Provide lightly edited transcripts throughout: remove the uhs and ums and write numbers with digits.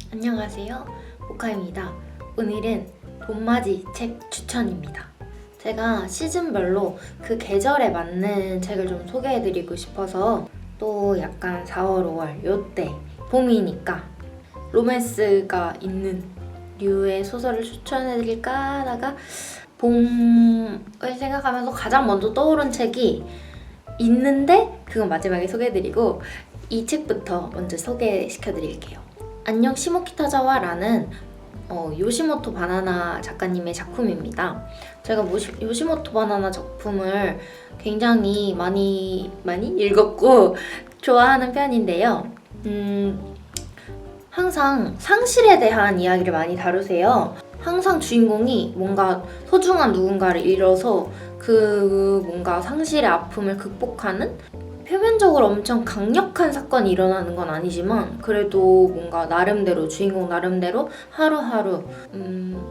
안녕하세요, 모카입니다. 오늘은 봄맞이 책 추천입니다. 제가 시즌별로 그 계절에 맞는 책을 좀 소개해드리고 싶어서 또 약간 4월, 5월 요때 봄이니까 로맨스가 있는 류의 소설을 추천해드릴까 하다가 봄을 생각하면서 가장 먼저 떠오른 책이 있는데 그건 마지막에 소개해드리고 이 책부터 먼저 소개시켜드릴게요. 안녕 시모키타자와라는 요시모토 바나나 작가님의 작품입니다. 제가 요시모토 바나나 작품을 굉장히 많이 읽었고 좋아하는 편인데요. 항상 상실에 대한 이야기를 많이 다루세요. 항상 주인공이 뭔가 소중한 누군가를 잃어서 그 뭔가 상실의 아픔을 극복하는, 표면적으로 엄청 강력한 사건이 일어나는 건 아니지만 그래도 뭔가 나름대로 주인공 나름대로 하루하루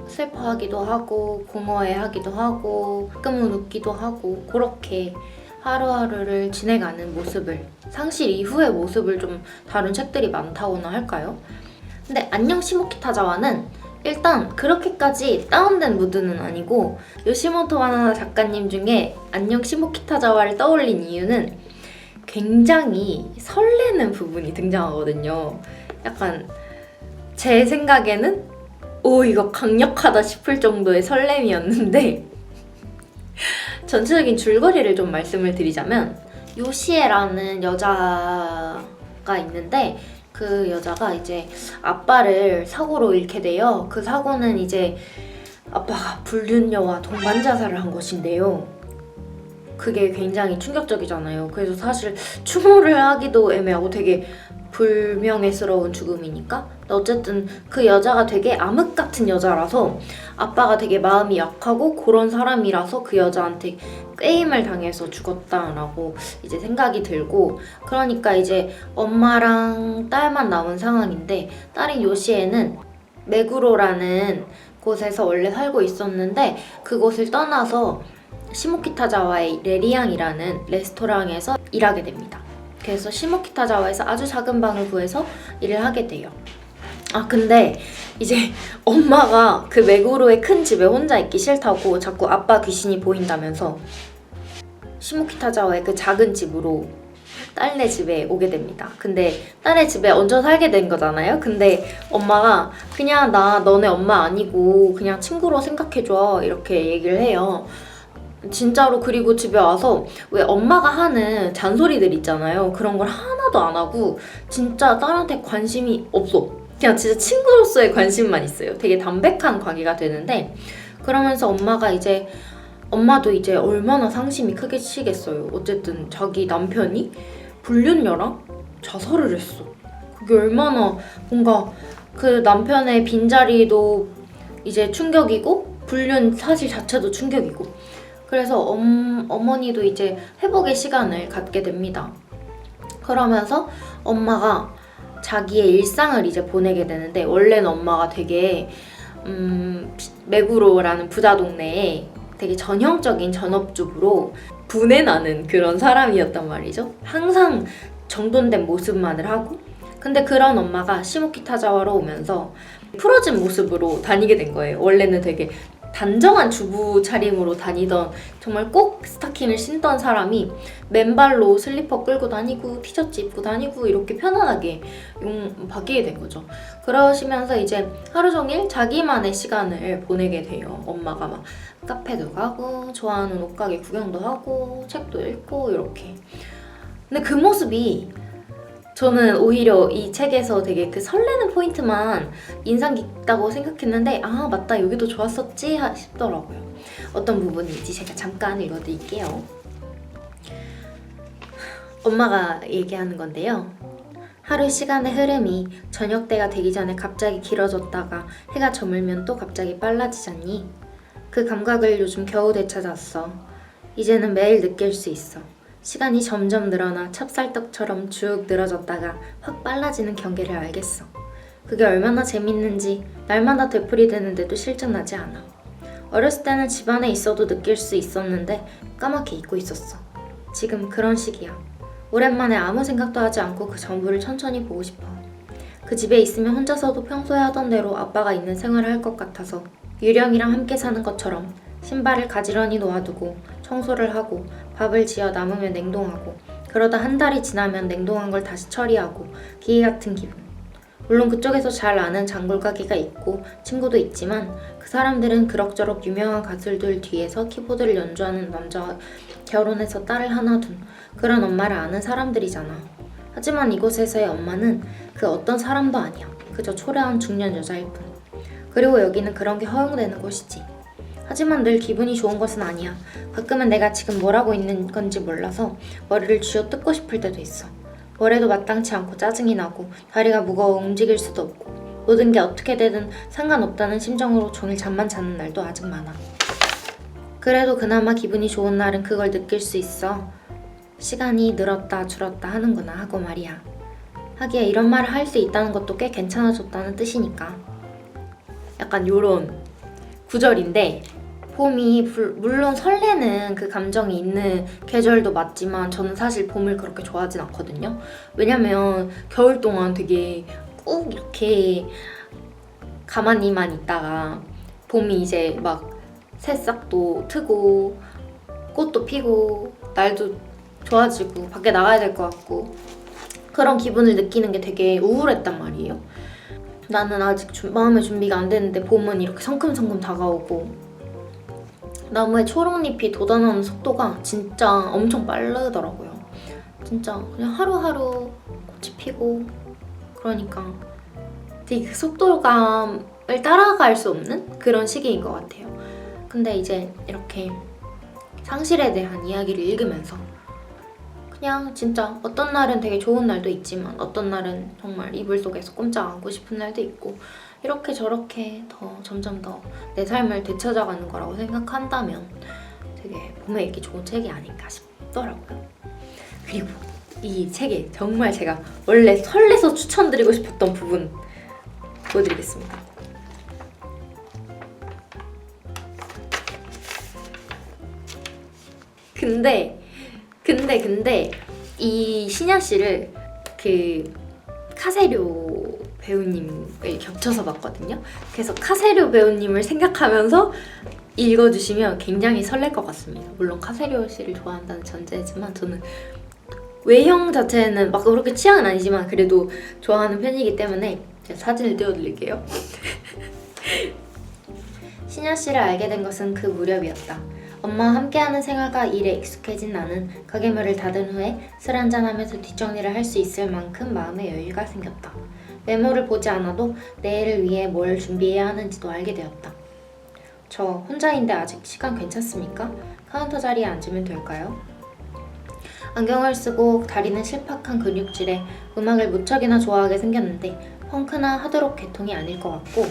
슬퍼하기도 하고 공허해하기도 하고 가끔은 웃기도 하고 그렇게 하루하루를 지내가는 모습을, 상실 이후의 모습을 좀 다룬 책들이 많다고나 할까요? 근데 안녕 시모키타자와는 일단 그렇게까지 다운된 무드는 아니고, 요시모토 바나나 작가님 중에 안녕 시모키타자와를 떠올린 이유는 굉장히 설레는 부분이 등장하거든요. 약간 제 생각에는 이거 강력하다 싶을 정도의 설렘이었는데 전체적인 줄거리를 좀 말씀을 드리자면, 요시에라는 여자가 있는데 그 여자가 이제 아빠를 사고로 잃게 돼요. 그 사고는 이제 아빠가 불륜녀와 동반 자살을 한 것인데요. 그게 굉장히 충격적이잖아요. 그래서 사실 추모를 하기도 애매하고 되게 불명예스러운 죽음이니까. 어쨌든 그 여자가 되게 암흑 같은 여자라서 아빠가 되게 마음이 약하고 그런 사람이라서 그 여자한테 꾀임을 당해서 죽었다라고 이제 생각이 들고, 그러니까 이제 엄마랑 딸만 남은 상황인데, 딸인 요시에는 메구로라는 곳에서 원래 살고 있었는데 그곳을 떠나서 시모키타자와의 레리앙이라는 레스토랑에서 일하게 됩니다. 그래서 시모키타자와에서 아주 작은 방을 구해서 일을 하게 돼요. 근데 이제 엄마가 그 메구로의 큰 집에 혼자 있기 싫다고 자꾸 아빠 귀신이 보인다면서 시모키타자와의 그 작은 집으로 딸네 집에 오게 됩니다. 근데 딸네 집에 얹혀 살게 된 거잖아요. 근데 엄마가 그냥 나 너네 엄마 아니고 그냥 친구로 생각해줘 이렇게 얘기를 해요. 진짜로. 그리고 집에 와서 왜 엄마가 하는 잔소리들 있잖아요. 그런 걸 하나도 안 하고 진짜 딸한테 관심이 없어. 그냥 진짜 친구로서의 관심만 있어요. 되게 담백한 관계가 되는데, 그러면서 엄마도 이제 얼마나 상심이 크겠어요. 어쨌든 자기 남편이 불륜녀랑 자살을 했어. 그게 얼마나 뭔가 그 남편의 빈자리도 이제 충격이고 불륜 사실 자체도 충격이고, 그래서 어머니도 이제 회복의 시간을 갖게 됩니다. 그러면서 엄마가 자기의 일상을 이제 보내게 되는데, 원래는 엄마가 되게 메구로라는 부자 동네에 되게 전형적인 전업주부로 분해 나는 그런 사람이었단 말이죠. 항상 정돈된 모습만을 하고. 근데 그런 엄마가 시모키타자와로 오면서 풀어진 모습으로 다니게 된 거예요. 원래는 되게 단정한 주부 차림으로 다니던, 정말 꼭 스타킹을 신던 사람이 맨발로 슬리퍼 끌고 다니고 티셔츠 입고 다니고 이렇게 편안하게 바뀌게 된 거죠. 그러시면서 이제 하루 종일 자기만의 시간을 보내게 돼요. 엄마가 막 카페도 가고 좋아하는 옷가게 구경도 하고 책도 읽고 이렇게. 근데 그 모습이 저는 오히려 이 책에서 되게 그 설레는 포인트만 인상 깊다고 생각했는데, 맞다, 여기도 좋았었지 싶더라고요. 어떤 부분인지 제가 잠깐 읽어드릴게요. 엄마가 얘기하는 건데요. 하루 시간의 흐름이 저녁 때가 되기 전에 갑자기 길어졌다가 해가 저물면 또 갑자기 빨라지잖니. 그 감각을 요즘 겨우 되찾았어. 이제는 매일 느낄 수 있어. 시간이 점점 늘어나 찹쌀떡처럼 쭉 늘어졌다가 확 빨라지는 경계를 알겠어. 그게 얼마나 재밌는지 날마다 되풀이되는데도 실증나지 않아. 어렸을 때는 집 안에 있어도 느낄 수 있었는데 까맣게 잊고 있었어. 지금 그런 시기야. 오랜만에 아무 생각도 하지 않고 그 전부를 천천히 보고 싶어. 그 집에 있으면 혼자서도 평소에 하던 대로 아빠가 있는 생활을 할 것 같아서 유령이랑 함께 사는 것처럼 신발을 가지런히 놓아두고 청소를 하고 밥을 지어 남으면 냉동하고 그러다 한 달이 지나면 냉동한 걸 다시 처리하고 기계 같은 기분. 물론 그쪽에서 잘 아는 장볼 가게가 있고 친구도 있지만 그 사람들은 그럭저럭 유명한 가수들 뒤에서 키보드를 연주하는 남자와 결혼해서 딸을 하나 둔 그런 엄마를 아는 사람들이잖아. 하지만 이곳에서의 엄마는 그 어떤 사람도 아니야. 그저 초라한 중년 여자일 뿐. 그리고 여기는 그런 게 허용되는 곳이지. 하지만 늘 기분이 좋은 것은 아니야. 가끔은 내가 지금 뭘 하고 있는 건지 몰라서 머리를 쥐어뜯고 싶을 때도 있어. 뭐래도 마땅치 않고 짜증이 나고 다리가 무거워 움직일 수도 없고 모든 게 어떻게 되든 상관없다는 심정으로 종일 잠만 자는 날도 아직 많아. 그래도 그나마 기분이 좋은 날은 그걸 느낄 수 있어. 시간이 늘었다 줄었다 하는구나 하고 말이야. 하기야 이런 말을 할 수 있다는 것도 꽤 괜찮아졌다는 뜻이니까. 약간 요런 구절인데 봄이 물론 설레는 그 감정이 있는 계절도 맞지만 저는 사실 봄을 그렇게 좋아하진 않거든요. 왜냐면 겨울 동안 되게 꾹 이렇게 가만히만 있다가 봄이 이제 막 새싹도 트고 꽃도 피고 날도 좋아지고 밖에 나가야 될 것 같고 그런 기분을 느끼는 게 되게 우울했단 말이에요. 나는 아직 마음의 준비가 안 됐는데 봄은 이렇게 성큼성큼 다가오고 나무에 초록잎이 돋아나는 속도가 진짜 엄청 빠르더라고요. 진짜 그냥 하루하루 꽃이 피고 그러니까 되게 그 속도감을 따라갈 수 없는 그런 시기인 것 같아요. 근데 이제 이렇게 상실에 대한 이야기를 읽으면서 그냥 진짜 어떤 날은 되게 좋은 날도 있지만 어떤 날은 정말 이불 속에서 꼼짝 않고 싶은 날도 있고 이렇게 저렇게 더 점점 더 내 삶을 되찾아가는 거라고 생각한다면 되게 봄에 읽기 좋은 책이 아닌가 싶더라고요. 그리고 이 책에 정말 제가 원래 설레서 추천드리고 싶었던 부분 보여드리겠습니다. 근데 이 신야 씨를 그 카세료 배우님을 겹쳐서 봤거든요. 그래서 카세료 배우님을 생각하면서 읽어주시면 굉장히 설렐 것 같습니다. 물론 카세료 씨를 좋아한다는 전제지만 저는 외형 자체는 막 그렇게 취향은 아니지만 그래도 좋아하는 편이기 때문에 제가 사진을 띄워드릴게요. 신야 씨를 알게 된 것은 그 무렵이었다. 엄마와 함께하는 생활과 일에 익숙해진 나는 가게문을 닫은 후에 술 한잔하면서 뒷정리를 할 수 있을 만큼 마음의 여유가 생겼다. 메모를 보지 않아도 내일을 위해 뭘 준비해야 하는지도 알게 되었다. 저 혼자인데 아직 시간 괜찮습니까? 카운터 자리에 앉으면 될까요? 안경을 쓰고 다리는 실팍한 근육질에 음악을 무척이나 좋아하게 생겼는데 펑크나 하드록 계통이 아닐 것 같고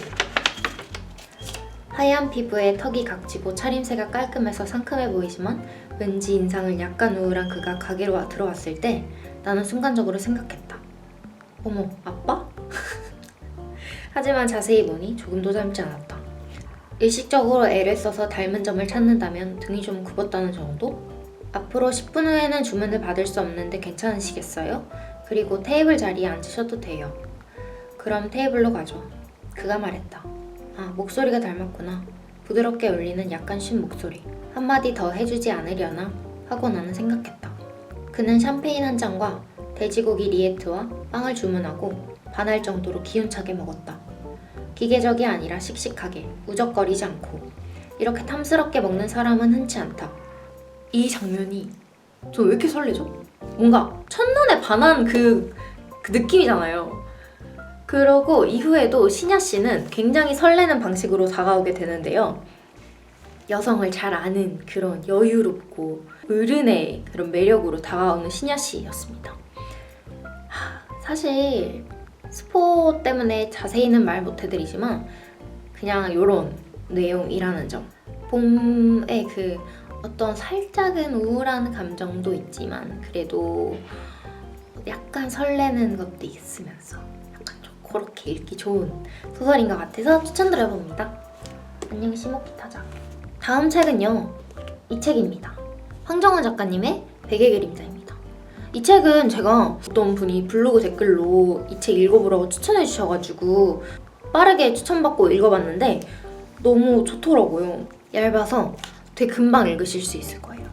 하얀 피부에 턱이 각지고 차림새가 깔끔해서 상큼해 보이지만 왠지 인상을 약간 우울한 그가 가게로 들어왔을 때 나는 순간적으로 생각했다. 어머, 아빠? 하지만 자세히 보니 조금도 닮지 않았다. 일식적으로 애를 써서 닮은 점을 찾는다면 등이 좀 굽었다는 정도? 앞으로 10분 후에는 주문을 받을 수 없는데 괜찮으시겠어요? 그리고 테이블 자리에 앉으셔도 돼요. 그럼 테이블로 가죠. 그가 말했다. 아, 목소리가 닮았구나. 부드럽게 울리는 약간 쉰 목소리. 한마디 더 해주지 않으려나? 하고 나는 생각했다. 그는 샴페인 한 잔과 돼지고기 리에트와 빵을 주문하고 반할 정도로 기운차게 먹었다. 기계적이 아니라 씩씩하게, 우적거리지 않고. 이렇게 탐스럽게 먹는 사람은 흔치 않다. 이 장면이 저 왜 이렇게 설레죠? 뭔가 첫눈에 반한 그 느낌이잖아요. 그러고 이후에도 신야 씨는 굉장히 설레는 방식으로 다가오게 되는데요. 여성을 잘 아는 그런 여유롭고 어른의 그런 매력으로 다가오는 신야 씨였습니다. 사실 스포 때문에 자세히는 말 못해드리지만 그냥 이런 내용이라는 점. 봄의 그 어떤 살짝은 우울한 감정도 있지만 그래도 약간 설레는 것도 있으면서 약간 좀 그렇게 읽기 좋은 소설인 것 같아서 추천드려봅니다. 안녕 시모키 타자. 다음 책은요, 이 책입니다. 황정원 작가님의 베개 그림자입니다. 이 책은 제가 어떤 분이 블로그 댓글로 이 책 읽어보라고 추천해 주셔가지고 빠르게 추천받고 읽어봤는데 너무 좋더라고요. 얇아서 되게 금방 읽으실 수 있을 거예요.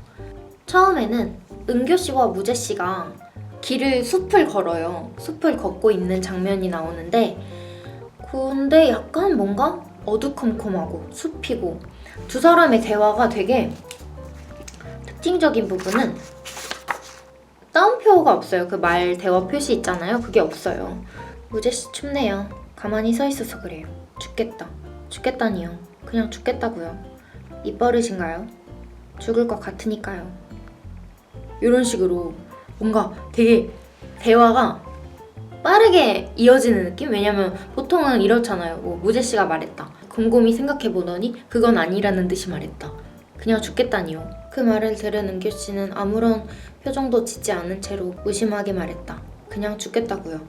처음에는 은교 씨와 무재 씨가 숲을 걸어요. 숲을 걷고 있는 장면이 나오는데 근데 약간 뭔가 어두컴컴하고 숲이고 두 사람의 대화가 되게 특징적인 부분은 따옴표가 없어요. 그 말 대화 표시 있잖아요. 그게 없어요. 무재씨 춥네요. 가만히 서 있어서 그래요. 죽겠다. 죽겠다니요. 그냥 죽겠다고요. 입버릇인가요? 죽을 것 같으니까요. 이런 식으로 뭔가 되게 대화가 빠르게 이어지는 느낌? 왜냐면 보통은 이렇잖아요. 뭐 무재씨가 말했다. 곰곰이 생각해보더니 그건 아니라는 듯이 말했다. 그냥 죽겠다니요. 그 말을 들은 은교씨는 아무런 표정도 짓지 않은 채로 무심하게 말했다. 그냥 죽겠다고요.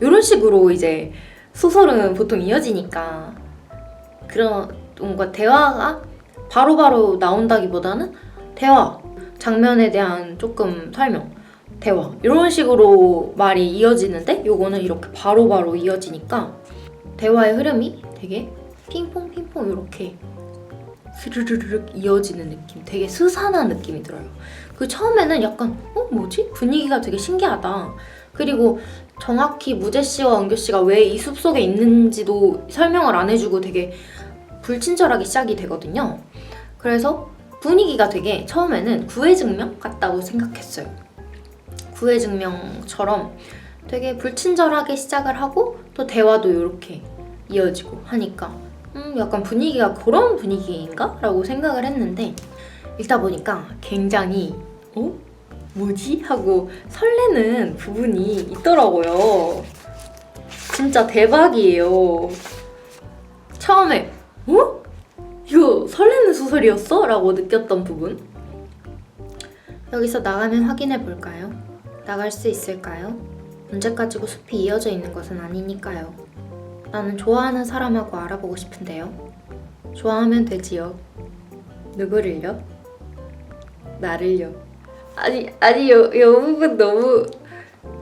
이런 식으로 이제 소설은 보통 이어지니까 그런 뭔가 대화가 바로바로 나온다기보다는 대화, 장면에 대한 조금 설명, 대화 이런 식으로 말이 이어지는데 요거는 이렇게 바로바로 이어지니까 대화의 흐름이 되게 핑퐁 핑퐁 이렇게 스르르륵 이어지는 느낌, 되게 스산한 느낌이 들어요. 그 처음에는 약간 뭐지? 분위기가 되게 신기하다. 그리고 정확히 무재씨와 은교씨가 왜 이 숲속에 있는지도 설명을 안 해주고 되게 불친절하게 시작이 되거든요. 그래서 분위기가 되게 처음에는 구해증명 같다고 생각했어요. 구해증명처럼 되게 불친절하게 시작을 하고 또 대화도 이렇게 이어지고 하니까 약간 분위기가 그런 분위기인가? 라고 생각을 했는데 읽다 보니까 굉장히 뭐지? 하고 설레는 부분이 있더라고요. 진짜 대박이에요. 처음에 이거 설레는 소설이었어? 라고 느꼈던 부분. 여기서 나가면 확인해 볼까요? 나갈 수 있을까요? 언제까지고 숲이 이어져 있는 것은 아니니까요. 나는 좋아하는 사람하고 알아보고 싶은데요. 좋아하면 되지요. 누구를요? 나를요. 아니 요 부분 너무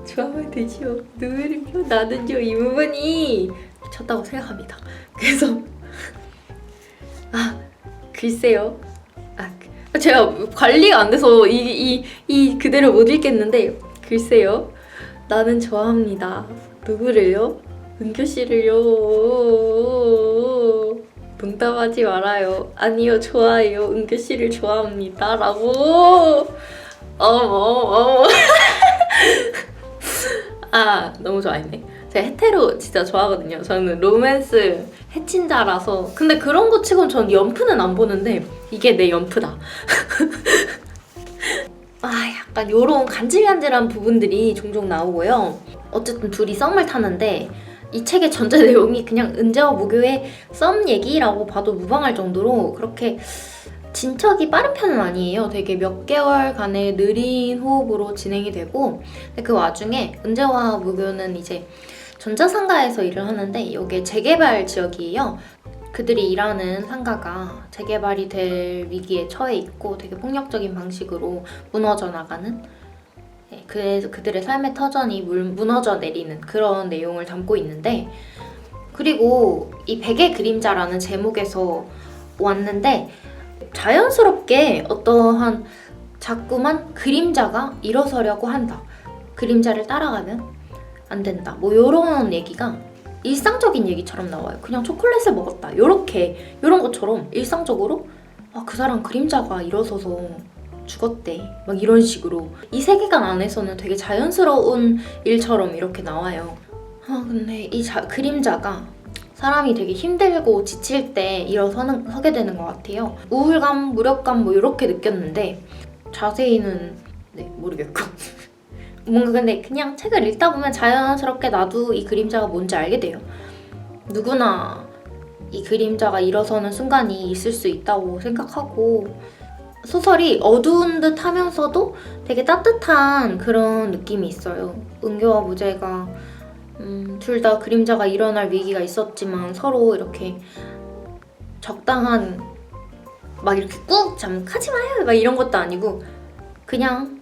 좋아하면 되지요. 누구를요? 나는요. 이 부분이 미쳤다고 생각합니다. 그래서 글쎄요. 제가 관리가 안 돼서 이 그대로 못 읽겠는데 글쎄요. 나는 좋아합니다. 누구를요? 은교씨를요. 농담하지 말아요. 아니요, 좋아해요. 은교씨를 좋아합니다. 라고. 너무 좋아했네. 제가 헤테로 진짜 좋아하거든요. 저는 로맨스 해친자라서. 근데 그런 거 치곤 전 연프는 안 보는데 이게 내 연프다. 약간 요런 간질간질한 부분들이 종종 나오고요. 어쨌든 둘이 썸을 타는데 이 책의 전체 내용이 그냥 은재와 무교의 썸 얘기라고 봐도 무방할 정도로 그렇게 진척이 빠른 편은 아니에요. 되게 몇 개월간의 느린 호흡으로 진행이 되고 그 와중에 은재와 무교는 이제 전자상가에서 일을 하는데 이게 재개발 지역이에요. 그들이 일하는 상가가 재개발이 될 위기에 처해 있고 되게 폭력적인 방식으로 무너져 나가는 그래서 그들의 삶의 터전이 무너져 내리는 그런 내용을 담고 있는데 그리고 이 백의 그림자라는 제목에서 왔는데 자연스럽게 어떠한 자꾸만 그림자가 일어서려고 한다. 그림자를 따라가면 안 된다. 뭐 이런 얘기가 일상적인 얘기처럼 나와요. 그냥 초콜릿을 먹었다. 이런 것처럼 일상적으로 그 사람 그림자가 일어서서 죽었대. 막 이런 식으로 이 세계관 안에서는 되게 자연스러운 일처럼 이렇게 나와요. 근데 이 그림자가 사람이 되게 힘들고 지칠 때 일어서게 되는 것 같아요. 우울감, 무력감 뭐 이렇게 느꼈는데 자세히는 모르겠고 뭔가 근데 그냥 책을 읽다 보면 자연스럽게 나도 이 그림자가 뭔지 알게 돼요. 누구나 이 그림자가 일어서는 순간이 있을 수 있다고 생각하고 소설이 어두운 듯 하면서도 되게 따뜻한 그런 느낌이 있어요. 은교와 무재가 둘 다 그림자가 일어날 위기가 있었지만 서로 이렇게 적당한 막 이렇게 꾹 가지 마요 막 이런 것도 아니고 그냥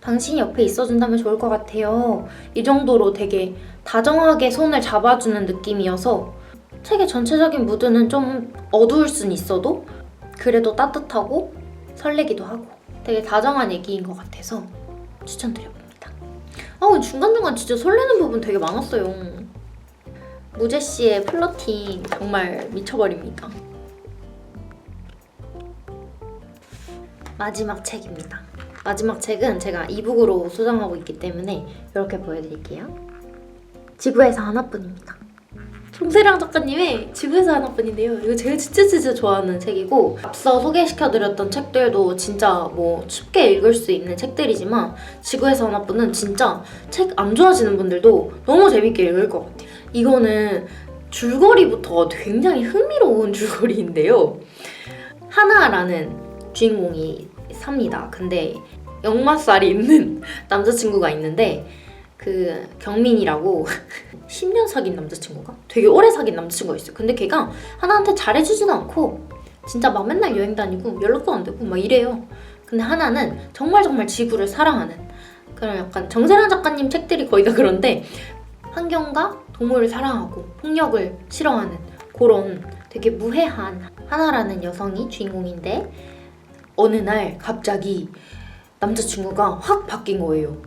당신이 옆에 있어준다면 좋을 것 같아요. 이 정도로 되게 다정하게 손을 잡아주는 느낌이어서 책의 전체적인 무드는 좀 어두울 순 있어도 그래도 따뜻하고 설레기도 하고 되게 다정한 얘기인 것 같아서 추천드려봅니다. 중간중간 진짜 설레는 부분 되게 많았어요. 무제 씨의 플러팅 정말 미쳐버립니다. 마지막 책입니다. 마지막 책은 제가 이북으로 소장하고 있기 때문에 이렇게 보여드릴게요. 지구에서 하나뿐입니다. 송세랑 작가님의 지구에서 하나뿐인데요. 이거 제가 진짜 좋아하는 책이고 앞서 소개시켜드렸던 책들도 진짜 뭐 쉽게 읽을 수 있는 책들이지만 지구에서 하나뿐은 진짜 책 안 좋아하시는 분들도 너무 재밌게 읽을 것 같아요. 이거는 줄거리부터 굉장히 흥미로운 줄거리인데요. 하나라는 주인공이 삽니다. 근데 역마살이 있는 남자친구가 있는데 그 경민이라고 10년 사귄 남자친구가? 되게 오래 사귄 남자친구가 있어요. 근데 걔가 하나한테 잘해주지도 않고 진짜 막 맨날 여행 다니고 연락도 안 되고 막 이래요. 근데 하나는 정말 지구를 사랑하는 그런 약간 정세란 작가님 책들이 거의 다 그런데 환경과 동물을 사랑하고 폭력을 싫어하는 그런 되게 무해한 하나라는 여성이 주인공인데 어느 날 갑자기 남자친구가 확 바뀐 거예요.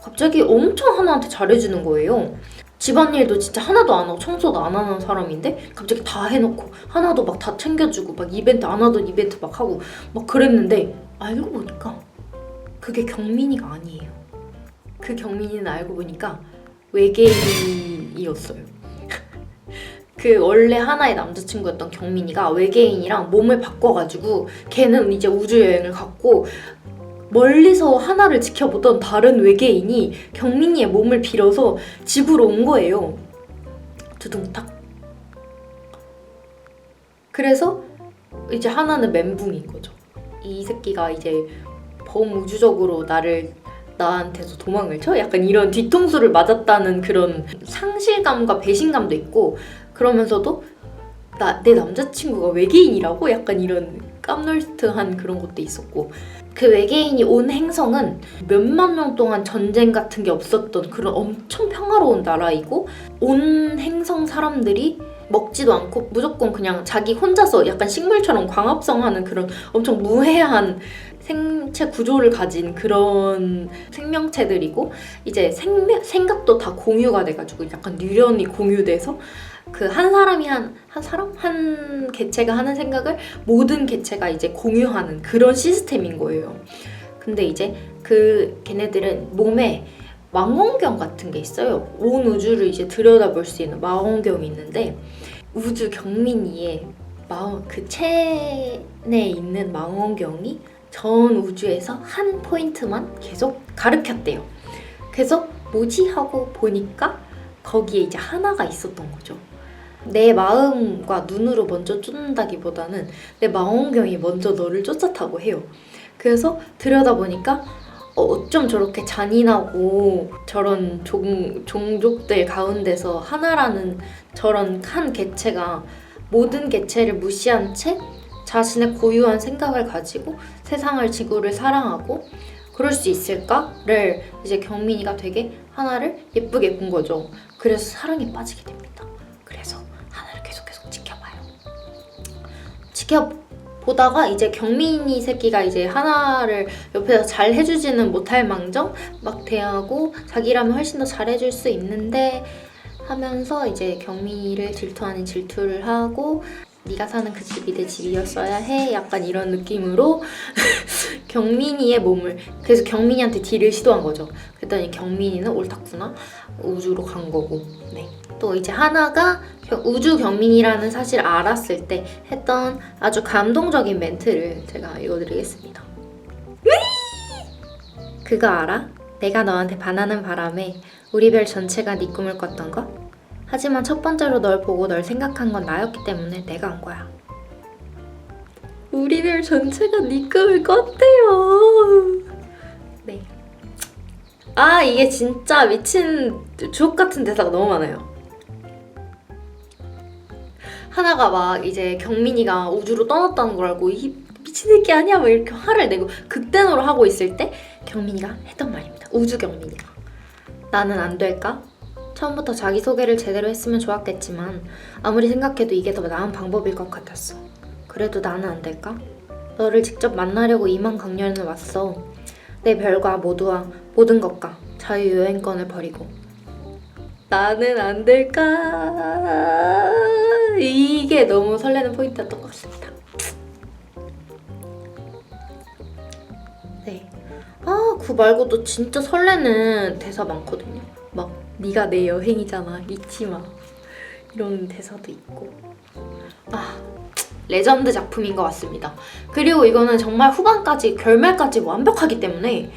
갑자기 엄청 하나한테 잘해주는 거예요. 집안일도 진짜 하나도 안 하고 청소도 안 하는 사람인데 갑자기 다 해놓고 하나도 막 다 챙겨주고 막 이벤트 안 하던 이벤트 막 하고 막 그랬는데 알고 보니까 그게 경민이가 아니에요. 그 경민이는 알고 보니까 외계인이었어요. 그 원래 하나의 남자친구였던 경민이가 외계인이랑 몸을 바꿔가지고 걔는 이제 우주여행을 갔고 멀리서 하나를 지켜보던 다른 외계인이 경민이의 몸을 빌어서 지구로 온 거예요. 두둥탁. 그래서 이제 하나는 멘붕인 거죠. 이 새끼가 이제 범우주적으로 나한테서 도망을 쳐? 약간 이런 뒤통수를 맞았다는 그런 상실감과 배신감도 있고 그러면서도 내 남자친구가 외계인이라고? 약간 이런 깜놀스트한 그런 것도 있었고 그 외계인이 온 행성은 몇만 명 동안 전쟁 같은 게 없었던 그런 엄청 평화로운 나라이고 온 행성 사람들이 먹지도 않고 무조건 그냥 자기 혼자서 약간 식물처럼 광합성하는 그런 엄청 무해한 생체 구조를 가진 그런 생명체들이고 이제 생각도 다 공유가 돼가지고 약간 뉴런이 공유돼서 그 한 사람이 한 개체가 하는 생각을 모든 개체가 이제 공유하는 그런 시스템인 거예요. 근데 이제 걔네들은 몸에 망원경 같은 게 있어요. 온 우주를 이제 들여다볼 수 있는 망원경이 있는데 우주 경민이의 그 체내에 있는 망원경이 전 우주에서 한 포인트만 계속 가르쳤대요. 그래서 뭐지 하고 보니까 거기에 이제 하나가 있었던 거죠. 내 마음과 눈으로 먼저 쫓는다기보다는 내 망원경이 먼저 너를 쫓았다고 해요. 그래서 들여다보니까 어쩜 저렇게 잔인하고 저런 종족들 가운데서 하나라는 저런 한 개체가 모든 개체를 무시한 채 자신의 고유한 생각을 가지고 세상을 지구를 사랑하고 그럴 수 있을까를 이제 경민이가 되게 하나를 예쁘게 본 거죠. 그래서 사랑에 빠지게 됩니다. 그래서 하나를 계속 지켜봐요. 지켜보다가 이제 경민이 새끼가 이제 하나를 옆에서 잘 해주지는 못할 망정 막 대하고 자기라면 훨씬 더 잘해줄 수 있는데 하면서 이제 경민이를 질투 아닌 질투를 하고 네가 사는 그 집이 내 집이었어야 해 약간 이런 느낌으로 경민이의 몸을 그래서 경민이한테 딜을 시도한 거죠. 그랬더니 경민이는 옳았구나 우주로 간 거고 네. 또 이제 하나가 우주 경민이라는 사실을 알았을 때 했던 아주 감동적인 멘트를 제가 읽어드리겠습니다. 그거 알아? 내가 너한테 반하는 바람에 우리 별 전체가 네 꿈을 꿨던 거? 하지만 첫 번째로 널 보고 널 생각한 건 나였기 때문에 내가 한 거야. 우리 별 전체가 네 꿈을 꿨대요. 네. 이게 진짜 미친 주옥 같은 대사가 너무 많아요. 하나가 막 이제 경민이가 우주로 떠났다는 걸 알고 이 미친 새끼 아니야 막 이렇게 화를 내고 극대노를 하고 있을 때 경민이가 했던 말입니다. 우주 경민이가. 나는 안 될까? 처음부터 자기소개를 제대로 했으면 좋았겠지만 아무리 생각해도 이게 더 나은 방법일 것 같았어. 그래도 나는 안 될까? 너를 직접 만나려고 이만 강연을 왔어. 내 별과 모든 것과 자유여행권을 버리고. 나는 안 될까? 이게 너무 설레는 포인트였던 것 같습니다. 네. 그 말고도 진짜 설레는 대사 많거든요. 막 네가 내 여행이잖아, 잊지 마. 이런 대사도 있고. 레전드 작품인 것 같습니다. 그리고 이거는 정말 후반까지 결말까지 완벽하기 때문에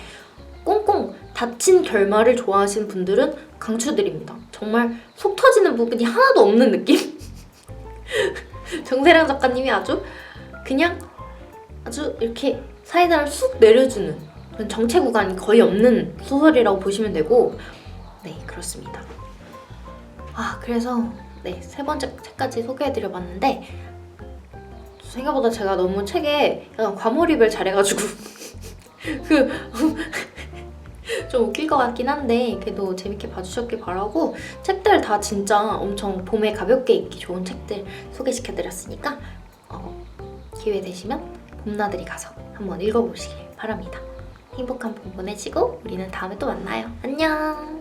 꽁꽁 닫힌 결말을 좋아하시는 분들은 강추드립니다. 정말 속 터지는 부분이 하나도 없는 느낌? 정세랑 작가님이 아주 이렇게 사이다를 쑥 내려주는 그런 정체 구간이 거의 없는 소설이라고 보시면 되고, 네, 그렇습니다. 그래서 네, 세 번째 책까지 소개해드려봤는데 생각보다 제가 너무 책에 약간 과몰입을 잘해가지고 좀 웃길 것 같긴 한데 그래도 재밌게 봐주셨길 바라고, 책들 다 진짜 엄청 봄에 가볍게 읽기 좋은 책들 소개시켜드렸으니까 기회 되시면 봄나들이 가서 한번 읽어보시길 바랍니다. 행복한 봄 보내시고 우리는 다음에 또 만나요. 안녕.